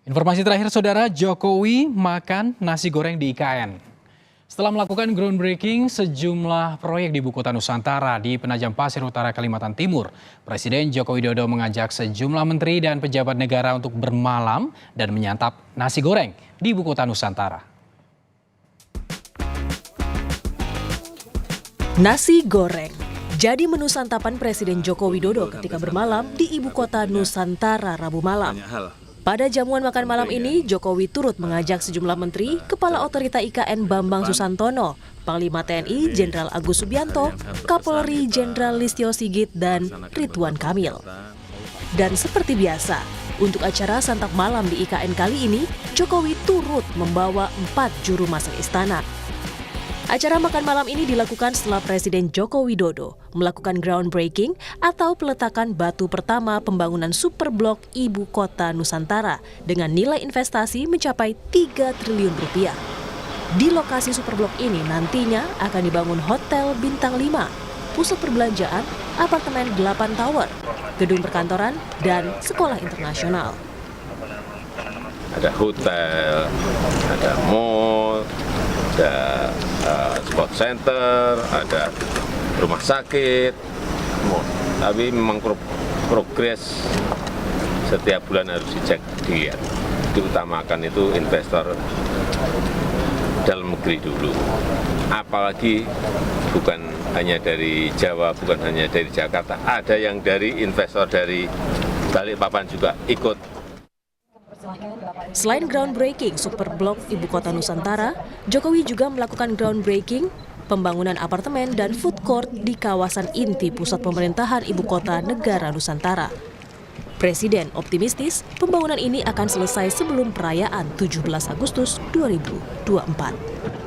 Informasi terakhir saudara, Jokowi makan nasi goreng di IKN. Setelah melakukan groundbreaking sejumlah proyek di Ibu Kota Nusantara di Penajam Pasir Utara, Kalimantan Timur, Presiden Joko Widodo mengajak sejumlah menteri dan pejabat negara untuk bermalam dan menyantap nasi goreng di Ibu Kota Nusantara. Nasi goreng jadi menu santapan Presiden Joko Widodo ketika bermalam di Ibu Kota Nusantara Rabu malam. Pada jamuan makan malam ini, Jokowi turut mengajak sejumlah menteri, Kepala Otorita IKN Bambang Susantono, Panglima TNI Jenderal Agus Subianto, Kapolri Jenderal Listio Sigit, dan Ridwan Kamil. Dan seperti biasa, untuk acara santap malam di IKN kali ini, Jokowi turut membawa 4 juru masak istana. Acara makan malam ini dilakukan setelah Presiden Joko Widodo melakukan groundbreaking atau peletakan batu pertama pembangunan Superblok Ibu Kota Nusantara dengan nilai investasi mencapai 3 triliun rupiah. Di lokasi Superblok ini nantinya akan dibangun hotel bintang 5, pusat perbelanjaan, apartemen 8 tower, gedung perkantoran, dan sekolah internasional. Ada hotel, ada mall, ada sport center, ada rumah sakit, tapi memang progres setiap bulan harus dicek dilihat. Diutamakan itu investor dalam negeri dulu, apalagi bukan hanya dari Jawa, bukan hanya dari Jakarta, ada yang dari investor dari Balikpapan juga ikut. Selain groundbreaking Superblok Ibu Kota Nusantara, Jokowi juga melakukan groundbreaking pembangunan apartemen dan food court di kawasan inti pusat pemerintahan Ibu Kota Negara Nusantara. Presiden optimistis pembangunan ini akan selesai sebelum perayaan 17 Agustus 2024.